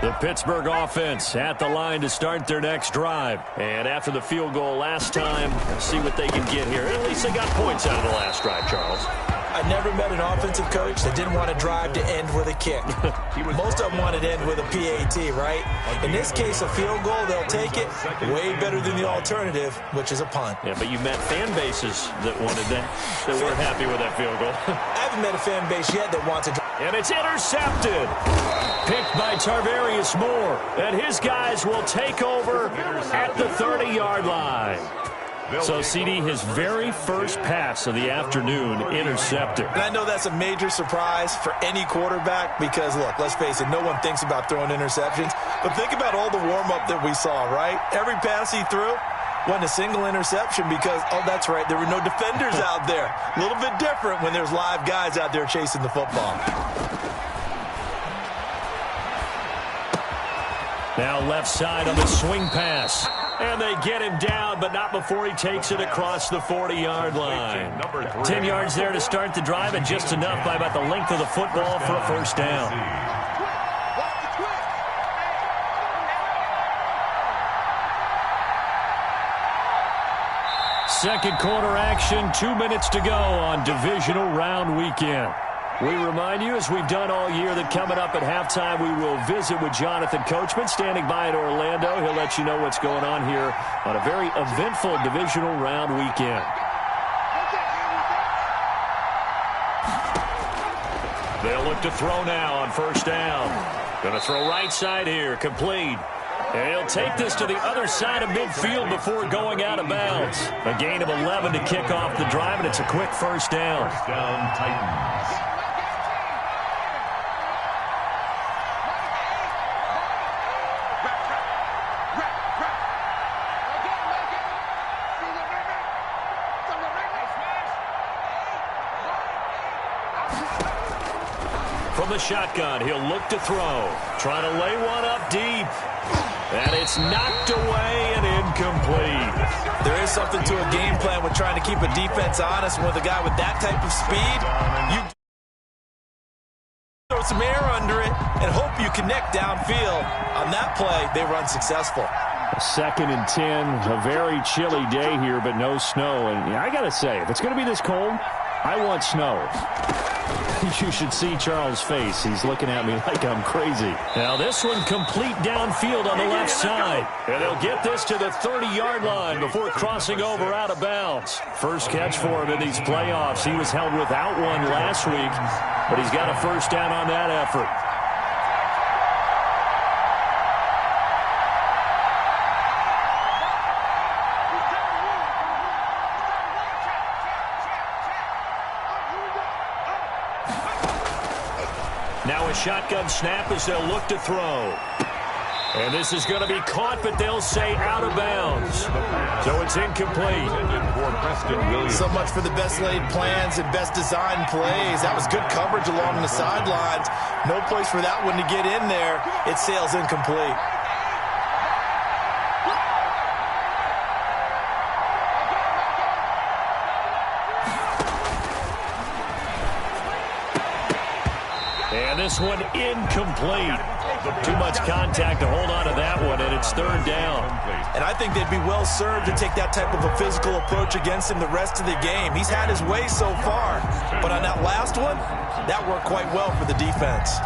The Pittsburgh offense at the line to start their next drive. And after the field goal last time, see what they can get here. At least they got points out of the last drive, Charles. I never met an offensive coach that didn't want to drive to end with a kick. Most of them wanted to end with a PAT, right? In this case, a field goal, they'll take it. Way better than the alternative, which is a punt. Yeah, but you met fan bases that wanted that weren't happy with that field goal. I haven't met a fan base yet that wants to drive. And it's intercepted. Picked by Tarvarius Moore. And his guys will take over at the 30-yard line. So, CD, his very first pass of the afternoon intercepted. And I know that's a major surprise for any quarterback because, look, let's face it, no one thinks about throwing interceptions. But think about all the warm-up that we saw, right? Every pass he threw wasn't a single interception because, oh, that's right, there were no defenders out there. A little bit different when there's live guys out there chasing the football. Now left side on the swing pass. And they get him down, but not before he takes it across the 40-yard line. 10 yards there to start the drive, and just enough by about the length of the football for a first down. Second quarter action, 2 minutes to go on divisional round weekend. We remind you, as we've done all year, that coming up at halftime, we will visit with Jonathan Coachman, standing by in Orlando. He'll let you know what's going on here on a very eventful divisional round weekend. They'll look to throw now on first down. Going to throw right side here, complete. And he'll take this to the other side of midfield before going out of bounds. A gain of 11 to kick off the drive, and it's a quick first down. First down, Titans. From the shotgun, he'll look to throw. Trying to lay one up deep. And it's knocked away and incomplete. There is something to a game plan with trying to keep a defense honest. With a guy with that type of speed, you throw some air under it and hope you connect downfield. On that play, they run successful. Second and 10, a very chilly day here, but no snow. And I got to say, if it's going to be this cold, I want snow. You should see Charles' face. He's looking at me like I'm crazy. Now this one complete downfield on the left side. And they'll get this to the 30-yard line before crossing over out of bounds. First catch for him in these playoffs. He was held without one last week, but he's got a first down on that effort. Now a shotgun snap as they'll look to throw. And this is going to be caught, but they'll say out of bounds. So it's incomplete. So much for the best laid plans and best designed plays. That was good coverage along the sidelines. No place for that one to get in there. It sails incomplete. And this one incomplete. Too much contact to hold on to that one, and it's third down. And I think they'd be well served to take that type of a physical approach against him the rest of the game. He's had his way so far, but on that last one, that worked quite well for the defense.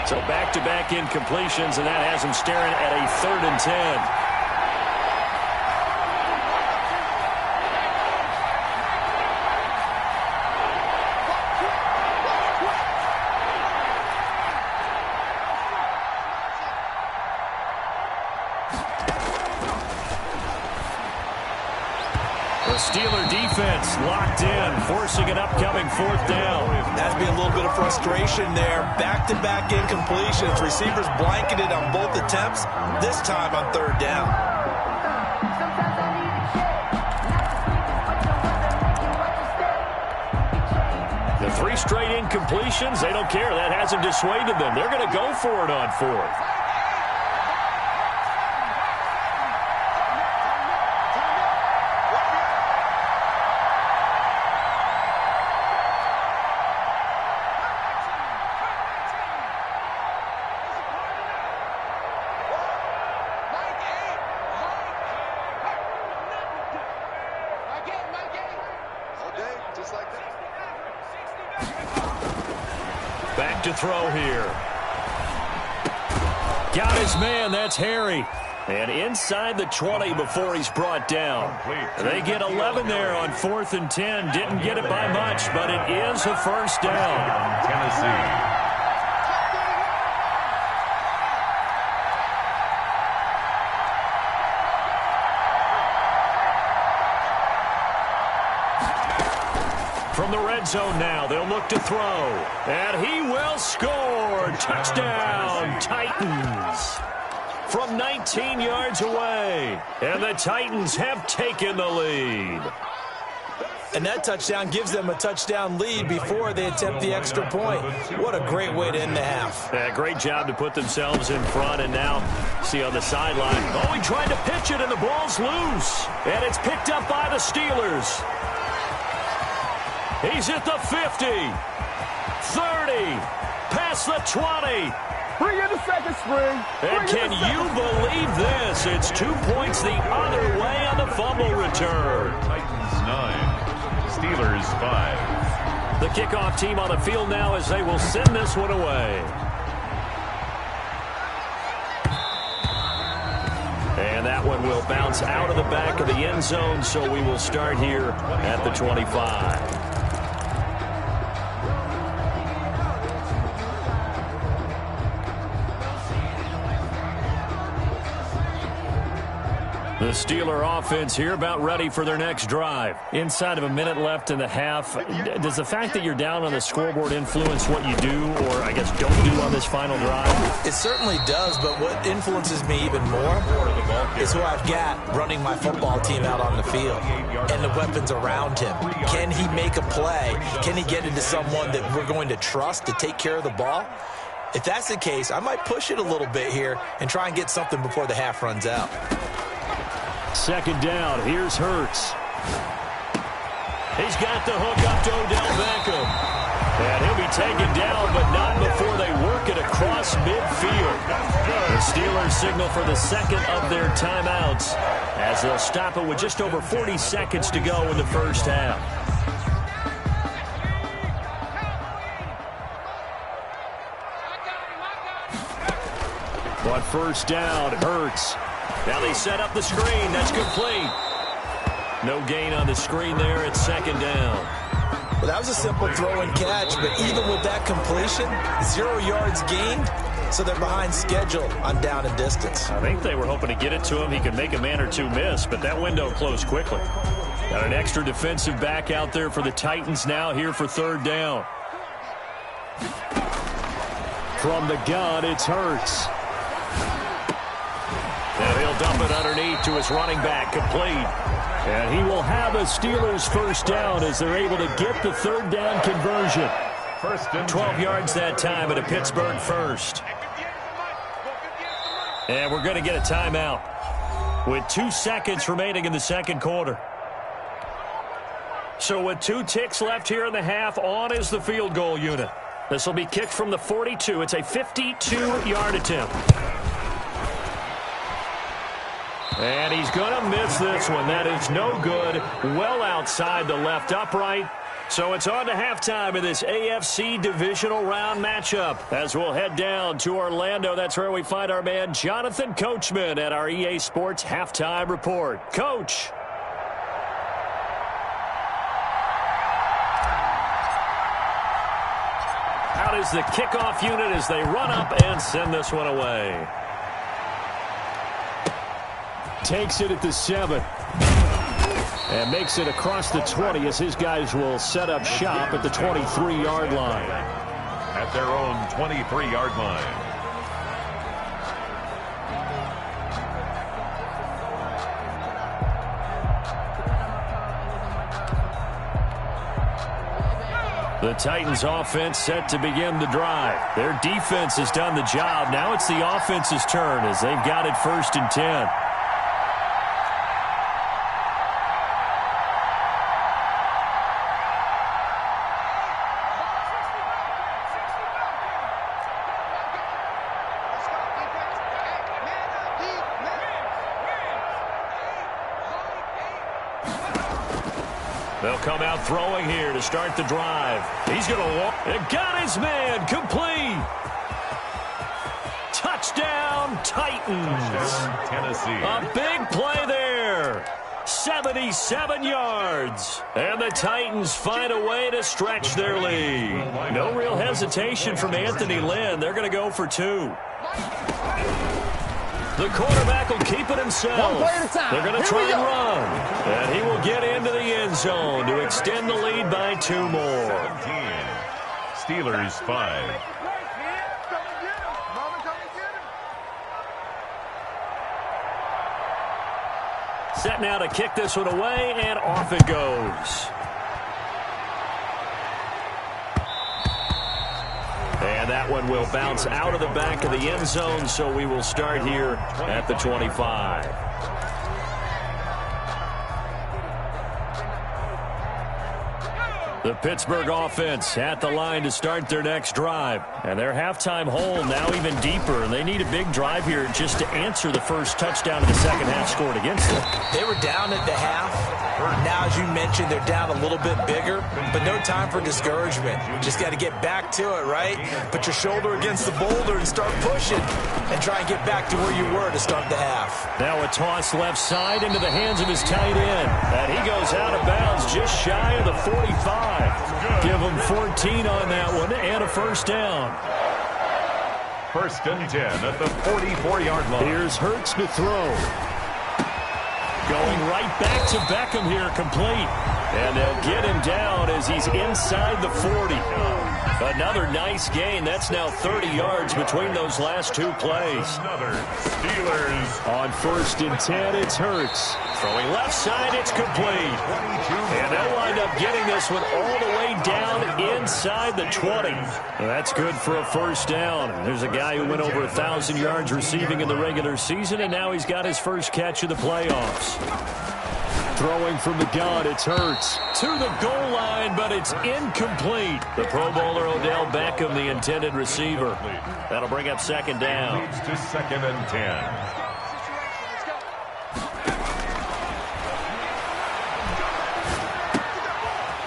So back-to-back incompletions, and that has him staring at a 3rd and 10. The Steeler defense locked in, forcing an upcoming 4th down. That's been a little bit of frustration there. Back-to-back incompletions. Receivers blanketed on both attempts, this time on 3rd down. The 3 straight incompletions, they don't care. That hasn't dissuaded them. They're going to go for it on 4th. Back to throw here. Got his man. That's Harry. And inside the 20 before he's brought down. They get 11 there on 4th and 10. Didn't get it by much, but it is a first down. Tennessee. From the red zone now, they'll look to throw. And he will score. Touchdown, Titans. From 19 yards away. And the Titans have taken the lead. And that touchdown gives them a touchdown lead before they attempt the extra point. What a great way to end the half. Yeah, great job to put themselves in front. And now, see on the sideline. Oh, he tried to pitch it, and the ball's loose. And it's picked up by the Steelers. He's at the 50, 30, past the 20. Bring in the second string. And can you believe this? It's 2 points the other way on the fumble return. Titans 9, Steelers 5. The kickoff team on the field now as they will send this one away. And that one will bounce out of the back of the end zone, so we will start here at the 25. The Steeler offense here about ready for their next drive. Inside of a minute left in the half, does the fact that you're down on the scoreboard influence what you do or, I guess, don't do on this final drive? It certainly does, but what influences me even more is who I've got running my football team out on the field and the weapons around him. Can he make a play? Can he get into someone that we're going to trust to take care of the ball? If that's the case, I might push it a little bit here and try and get something before the half runs out. Second down. Here's Hurts. He's got the hook up to Odell Beckham. And he'll be taken down, but not before they work it across midfield. The Steelers signal for the second of their timeouts as they'll stop it with just over 40 seconds to go in the first half. On first down, Hurts. Now they set up the screen. That's complete. No gain on the screen there. It's second down. Well, that was a simple throw and catch, but even with that completion, 0 yards gained, so they're behind schedule on down and distance. I think they were hoping to get it to him. He could make a man or two miss, but that window closed quickly. Got an extra defensive back out there for the Titans now here for third down. From the gun, it's Hurts. And he'll dump it underneath to his running back, complete. And he will have a Steelers first down as they're able to get the third down conversion. 12 yards that time at a Pittsburgh first. And we're going to get a timeout with 2 seconds remaining in the second quarter. So with 2 ticks left here in the half, on is the field goal unit. This will be kicked from the 42. It's a 52-yard attempt. And he's going to miss this one. That is no good. Well outside the left upright. So it's on to halftime in this AFC divisional round matchup. As we'll head down to Orlando, that's where we find our man Jonathan Coachman at our EA Sports Halftime Report. Coach. Out is the kickoff unit as they run up and send this one away. Takes it at the 7. And makes it across the 20 as his guys will set up shop at the 23-yard line. At their own 23-yard line. The Titans offense set to begin the drive. Their defense has done the job. Now it's the offense's turn as they've got it 1st and 10. They'll come out throwing here to start the drive. He's going to walk. It got his man. Complete. Touchdown, Titans. Touchdown, Tennessee. A big play there. 77 yards. And the Titans find a way to stretch their lead. No real hesitation from Anthony Lynn. They're going to go for 2. The quarterback will keep it himself. They're going to try and run. And he will get into the end zone to extend the lead by 2 more. 17. Steelers 5. Set now to kick this one away, and off it goes. And that one will bounce out of the back of the end zone, so we will start here at the 25. The Pittsburgh offense at the line to start their next drive. And their halftime hole now even deeper. And they need a big drive here just to answer the first touchdown of the second half scored against them. They were down at the half. Now, as you mentioned, they're down a little bit bigger, but no time for discouragement. Just got to get back to it, right? Put your shoulder against the boulder and start pushing and try and get back to where you were to start the half. Now a toss left side into the hands of his tight end. And he goes out of bounds just shy of the 45. Give him 14 on that one and a first down. 1st and 10 at the 44-yard line. Here's Hurts to throw. Going right back to Beckham here, complete. And they'll get him down as he's inside the 40. Another nice gain. That's now 30 yards between those last 2 plays. Another Steelers. On 1st and 10, it's Hurts. Throwing left side, it's complete. And they'll wind up getting this one all the way down inside the 20. Well, that's good for a first down. There's a guy who went over 1,000 yards receiving in the regular season, and now he's got his first catch of the playoffs. Throwing from the gun, it's Hurts. To the goal line, but it's incomplete. The Pro Bowler Odell Beckham, the intended receiver. That'll bring up second down. Leads to 2nd and 10.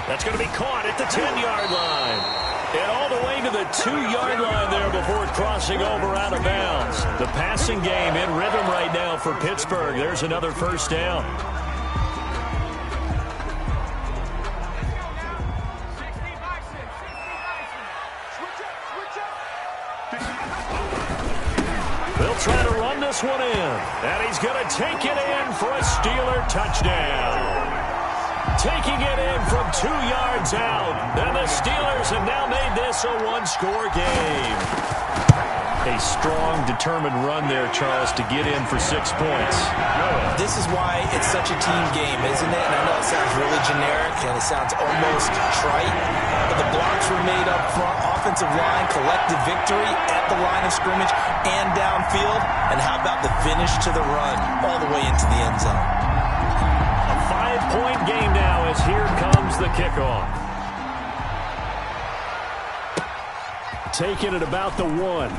That's going to be caught at the 10-yard line. And all the way to the 2-yard line there before crossing over out of bounds. The passing game in rhythm right now for Pittsburgh. There's another first down. They'll try to run this one in. And he's going to take it in for a Steeler touchdown. Taking it in from 2 yards out. And the Steelers have now made this a 1-score game. A strong, determined run there, Charles, to get in for 6 points. This is why it's such a team game, isn't it? And I know it sounds really generic and it sounds almost trite, but the blocks were made up front. Offensive line, collective victory at the line of scrimmage and downfield. And how about the finish to the run all the way into the end zone? A 5-point game now as here comes the kickoff. Taking it about the 1.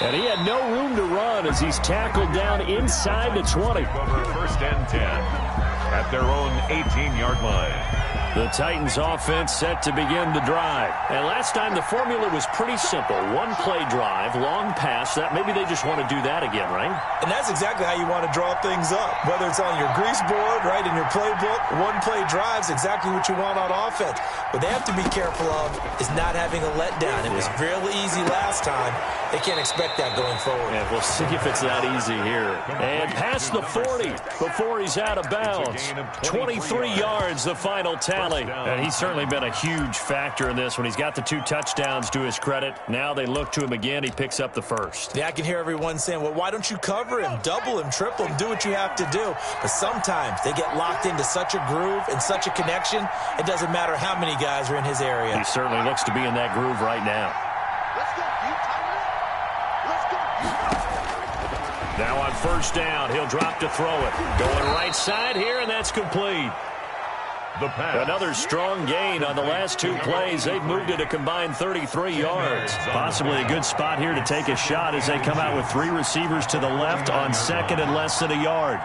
And he had no room to run as he's tackled down inside the 20. Over 1st and 10 at their own 18-yard line. The Titans offense set to begin the drive. And last time the formula was pretty simple. 1-play drive, long pass. That maybe they just want to do that again, right? And that's exactly how you want to draw things up. Whether it's on your grease board, right, in your playbook, 1-play drive's exactly what you want on offense. What they have to be careful of is not having a letdown. It was really easy last time. They can't expect that going forward. Yeah, we'll see if it's that easy here. And past the 40 before he's out of bounds. 23 yards, the final tally. And he's certainly been a huge factor in this when he's got the 2 touchdowns to his credit. Now they look to him again. He picks up the first. Yeah, I can hear everyone saying, well, why don't you cover him, double him, triple him, do what you have to do. But sometimes they get locked into such a groove and such a connection, it doesn't matter how many guys are in his area. He certainly looks to be in that groove right now. Now on first down, he'll drop to throw it. Going right side here, and that's complete. The pass. Another strong gain on the last 2 plays. They've moved it a combined 33 yards. Possibly a good spot here to take a shot as they come out with 3 receivers to the left on 2nd and less than a yard.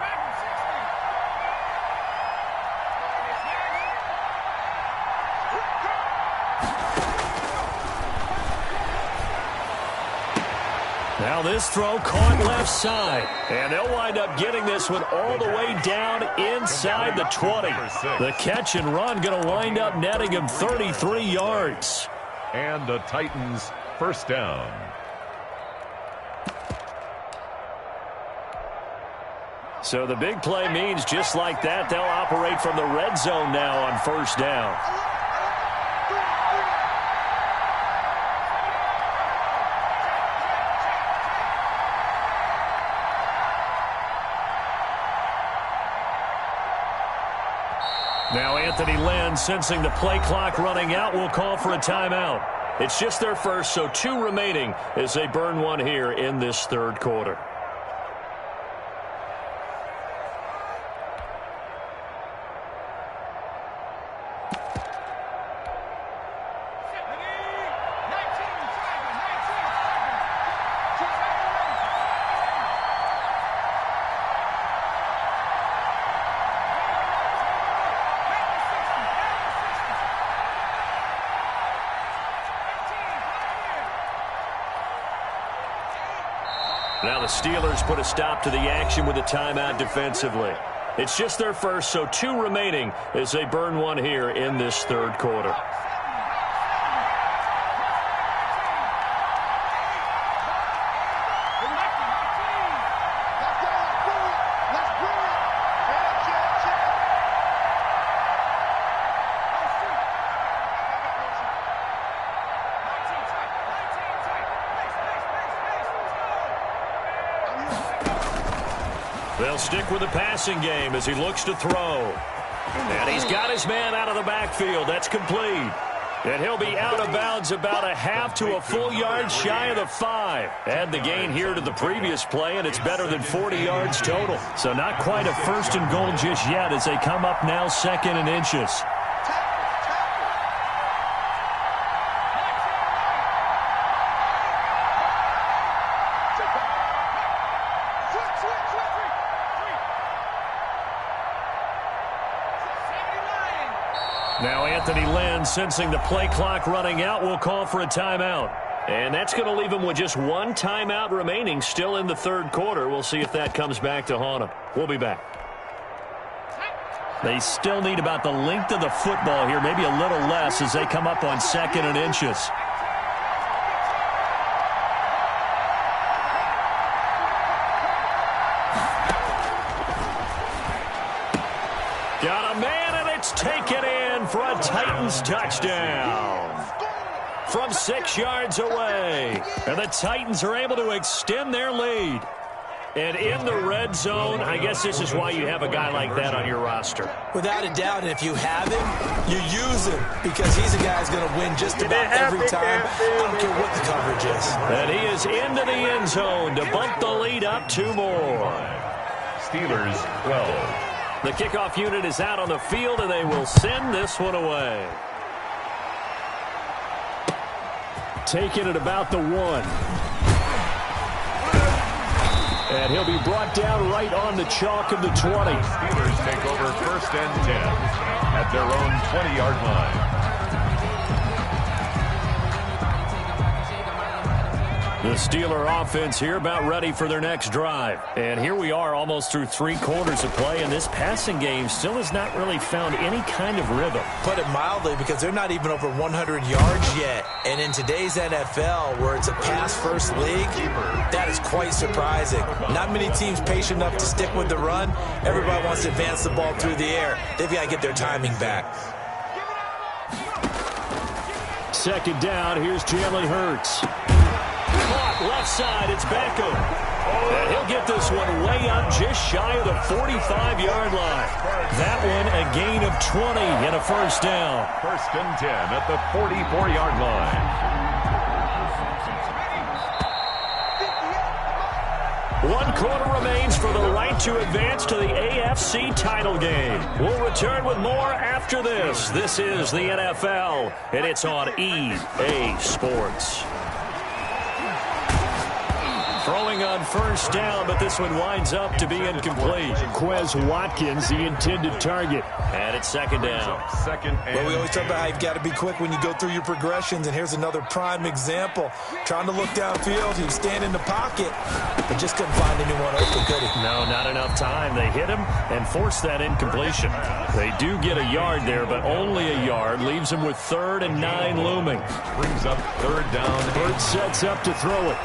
Now this throw caught left side. And they'll wind up getting this one all the way down inside the 20. The catch and run going to wind up netting him 33 yards. And the Titans first down. So the big play means just like that, they'll operate from the red zone now on first down. Now Anthony Lynn, sensing the play clock running out, will call for a timeout. It's just their first, so 2 remaining as they burn one here in this third quarter. Now the Steelers put a stop to the action with a timeout defensively. It's just their first, so 2 remaining as they burn one here in this third quarter. They'll stick with the passing game as he looks to throw. And he's got his man out of the backfield. That's complete. And he'll be out of bounds about a half to a full yard shy of the 5. Add the gain here to the previous play, and it's better than 40 yards total. So not quite a first and goal just yet as they come up now 2nd and inches. Now Anthony Lynn, sensing the play clock running out, will call for a timeout. And that's going to leave him with just 1 timeout remaining still in the third quarter. We'll see if that comes back to haunt him. We'll be back. They still need about the length of the football here, maybe a little less as they come up on 2nd and inches. Got a man, and it's taken in for a Titans touchdown from 6 yards away. And the Titans are able to extend their lead. And in the red zone, I guess this is why you have a guy like that on your roster. Without a doubt, and if you have him, you use him because he's a guy who's going to win just about every time. I don't care what the coverage is. And he is into the end zone to bump the lead up 2 more. Steelers 12. The kickoff unit is out on the field, and they will send this one away. Taking it about the 1. And he'll be brought down right on the chalk of the 20. Steelers take over 1st and 10 at their own 20-yard line. The Steeler offense here about ready for their next drive. And here we are almost through 3 quarters of play, and this passing game still has not really found any kind of rhythm. Put it mildly, because they're not even over 100 yards yet. And in today's NFL, where it's a pass-first league, that is quite surprising. Not many teams patient enough to stick with the run. Everybody wants to advance the ball through the air. They've got to get their timing back. 2nd down, here's Jalen Hurts. Left side, it's Beckham. And he'll get this one way up just shy of the 45-yard line. That one a gain of 20 and a first down. 1st and 10 at the 44-yard line. 1 quarter remains for the right to advance to the AFC title game. We'll return with more after this. This is the NFL, and it's on EA Sports. Throwing on first down, but this one winds up to be incomplete. Quez Watkins, the intended target. And it's second down. Well, we always talk about how you've got to be quick when you go through your progressions, and here's another prime example. Trying to look downfield, he was standing in the pocket, but just couldn't find anyone open, could he? No, not enough time. They hit him and forced that incompletion. They do get a yard there, but only a yard. Leaves him with 3rd and 9 looming. Brings up 3rd down. Bird sets up to throw it.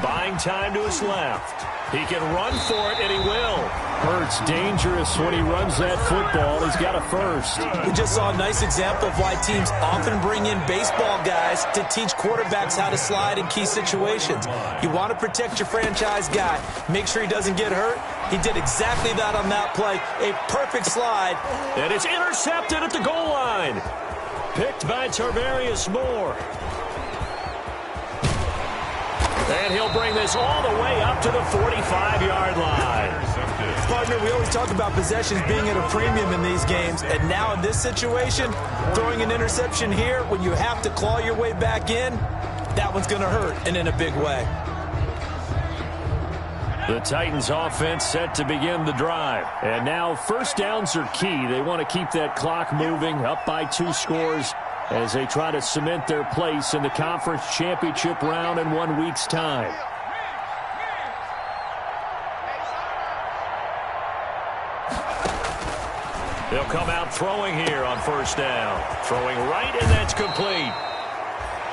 Buying time to his left. He can run for it, and he will. Hurts dangerous when he runs that football. He's got a first. We just saw a nice example of why teams often bring in baseball guys to teach quarterbacks how to slide in key situations. You want to protect your franchise guy. Make sure he doesn't get hurt. He did exactly that on that play. A perfect slide. And it's intercepted at the goal line. Picked by Tarvarius Moore. And he'll bring this all the way up to the 45-yard line. Partner, we always talk about possessions being at a premium in these games, and now in this situation, throwing an interception here when you have to claw your way back in, that one's going to hurt, and in a big way. The Titans offense set to begin the drive. And now first downs are key. They want to keep that clock moving, up by 2 scores as they try to cement their place in the conference championship round in 1 week's time. They'll come out throwing here on first down. Throwing right, and that's complete.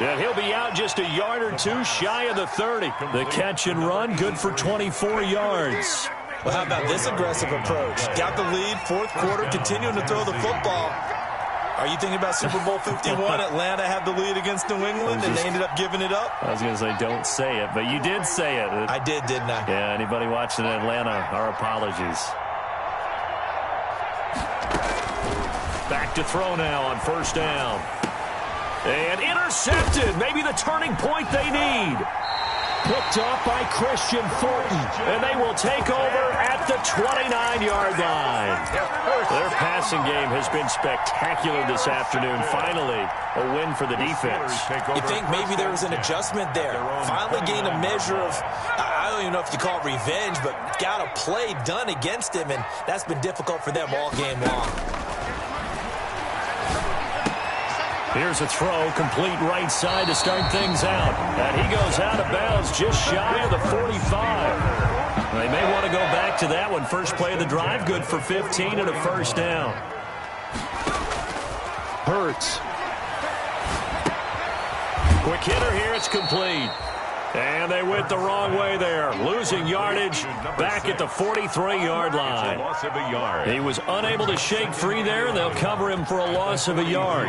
And he'll be out just a yard or 2 shy of the 30. The catch and run, good for 24 yards. Well, how about this aggressive approach? Got the lead, 4th quarter, continuing to throw the football. Are you thinking about Super Bowl 51? Atlanta had the lead against New England, and they ended up giving it up? I was going to say, don't say it, but you did say it. I did, didn't I? Yeah, anybody watching Atlanta, our apologies. Back to throw now on first down. And intercepted. Maybe the turning point they need. Picked off by Christian Thornton. And they will take over at the 29-yard line. Their passing game has been spectacular this afternoon. Finally, a win for the defense. You think maybe there was an adjustment there. Finally gained a measure of, I don't even know if you call it revenge, but got a play done against him, and that's been difficult for them all game long. Here's a throw, complete right side to start things out. And he goes out of bounds just shy of the 45. They may want to go back to that one. First play of the drive, good for 15 and a first down. Hurts. Quick hitter here, it's complete. And they went the wrong way there. Losing yardage back at the 43-yard line. He was unable to shake free there, and they'll cover him for a loss of a yard.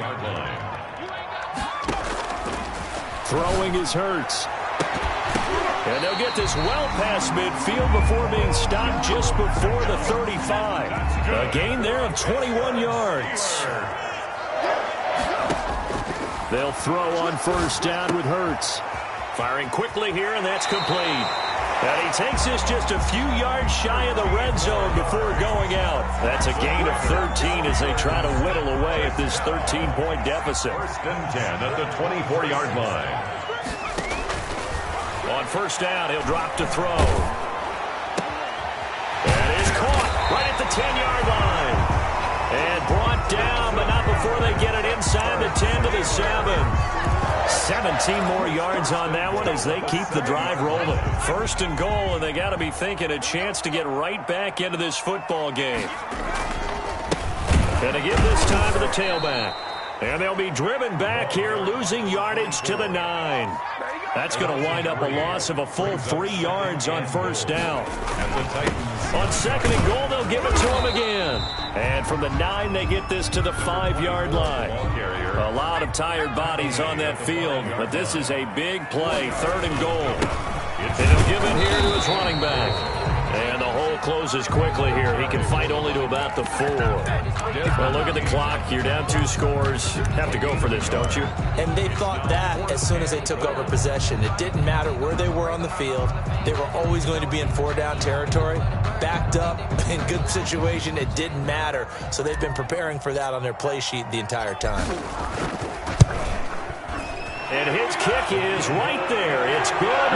Throwing is Hurts. And they'll get this well past midfield before being stopped just before the 35. A gain there of 21 yards. They'll throw on first down with Hurts. Firing quickly here, and that's complete. And he takes this just a few yards shy of the red zone before going out. That's a gain of 13 as they try to whittle away at this 13-point deficit. 1st and 10 at the 24-yard line. On first down, he'll drop to throw. And is caught right at the 10-yard line. And brought down, but not before they get it inside the 10 to the 7. 17 more yards on that one as they keep the drive rolling. 1st and goal, and they got to be thinking a chance to get right back into this football game. And to give this time to the tailback. And they'll be driven back here, losing yardage to the 9. That's going to wind up a loss of a full 3 yards on first down. On 2nd and goal, they'll give it to him again. And from the 9, they get this to the 5-yard line. A lot of tired bodies on that field, but this is a big play, 3rd and goal. And he'll give it here to his running back. And the hole closes quickly here. He can fight only to about the 4. Well, look at the clock. You're down 2 scores. Have to go for this, don't you? And they thought that as soon as they took over possession. It didn't matter where they were on the field. They were always going to be in 4-down territory. Backed up, in good situation, it didn't matter. So they've been preparing for that on their play sheet the entire time. And his kick is right there. It's good,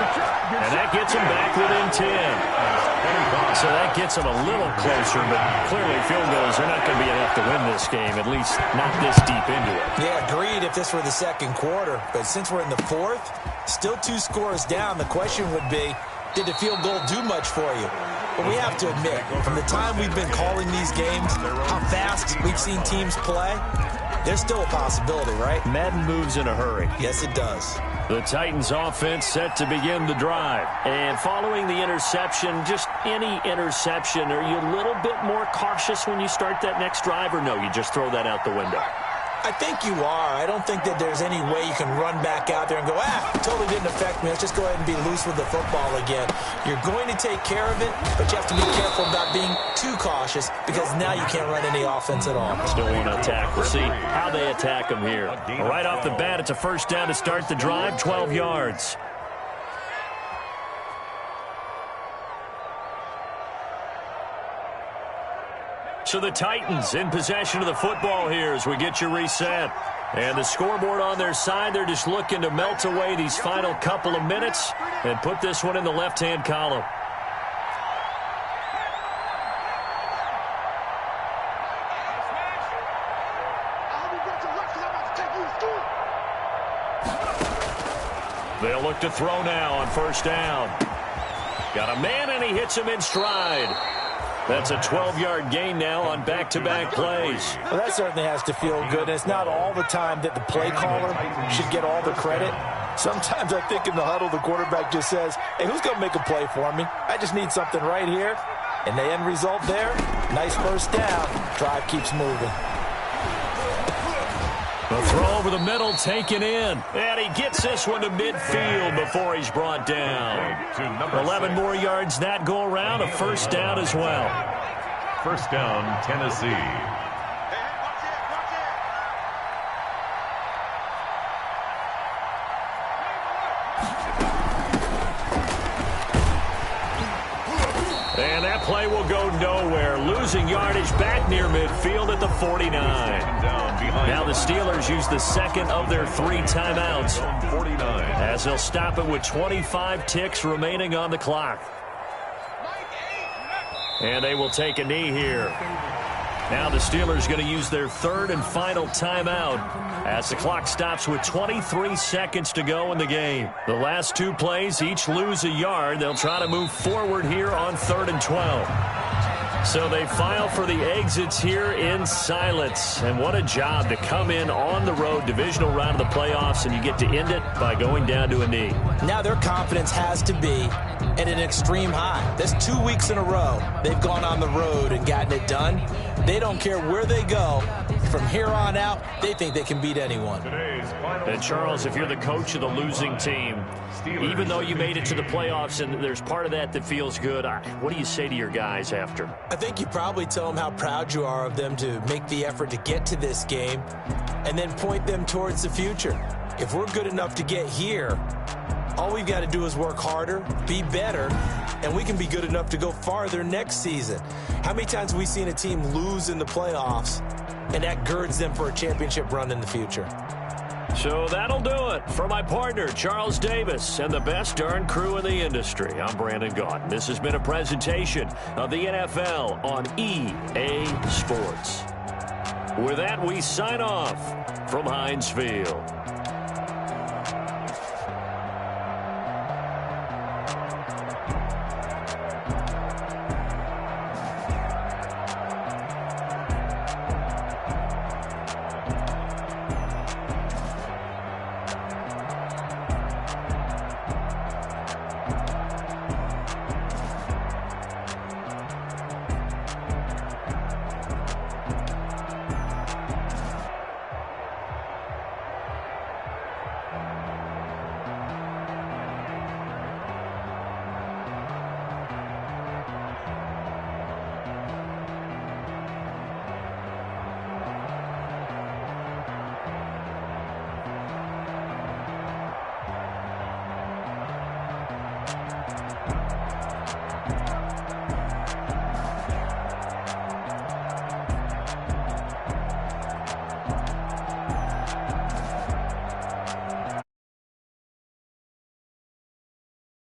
and that gets him back within 10. So that gets him a little closer, but clearly field goals are not going to be enough to win this game, at least not this deep into it. Yeah, agreed if this were the second quarter. But since we're in the fourth, still 2 scores down, the question would be, did the field goal do much for you? But we have to admit, from the time we've been calling these games, how fast we've seen teams play, there's still a possibility, right? Madden moves in a hurry. Yes, it does. The Titans offense set to begin the drive. And following the interception, just any interception, are you a little bit more cautious when you start that next drive, or no, you just throw that out the window? I think you are. I don't think that there's any way you can run back out there and go, totally didn't affect me. Let's just go ahead and be loose with the football again. You're going to take care of it, but you have to be careful about being too cautious because now you can't run any offense at all. Still want to attack. We'll see how they attack them here. Right off the bat, it's a first down to start the drive, 12 yards. So the Titans in possession of the football here as we get you reset. And the scoreboard on their side, they're just looking to melt away these final couple of minutes and put this one in the left-hand column. They'll look to throw now on first down. Got a man, and he hits him in stride. That's a 12-yard gain now on back-to-back plays. Well, that certainly has to feel good. And it's not all the time that the play caller should get all the credit. Sometimes I think in the huddle, the quarterback just says, hey, who's going to make a play for me? I just need something right here. And the end result there, nice first down. Drive keeps moving. The throw over the middle taken in. And he gets this one to midfield before he's brought down. 11 more yards that go around. A first down as well. First down, Tennessee. And that play will go nowhere. Losing yardage back near midfield at the 49. Now the Steelers use the second of their 3 timeouts as they'll stop it with 25 ticks remaining on the clock. And they will take a knee here. Now the Steelers going to use their 3rd and final timeout as the clock stops with 23 seconds to go in the game. The last 2 plays each lose a yard. They'll try to move forward here on 3rd and 12. So they file for the exits here in silence. And what a job to come in on the road, divisional round of the playoffs, and you get to end it by going down to a knee. Now their confidence has to be at an extreme high. That's 2 weeks in a row they've gone on the road and gotten it done. They don't care where they go. From here on out, they think they can beat anyone. And Charles, if you're the coach of the losing team, even though you made it to the playoffs and there's part of that that feels good, what do you say to your guys after? I think you probably tell them how proud you are of them to make the effort to get to this game and then point them towards the future. If we're good enough to get here, all we've got to do is work harder, be better, and we can be good enough to go farther next season. How many times have we seen a team lose in the playoffs, and that girds them for a championship run in the future? So that'll do it. For my partner, Charles Davis, and the best darn crew in the industry, I'm Brandon Gaudin. This has been a presentation of the NFL on EA Sports. With that, we sign off from Heinz Field.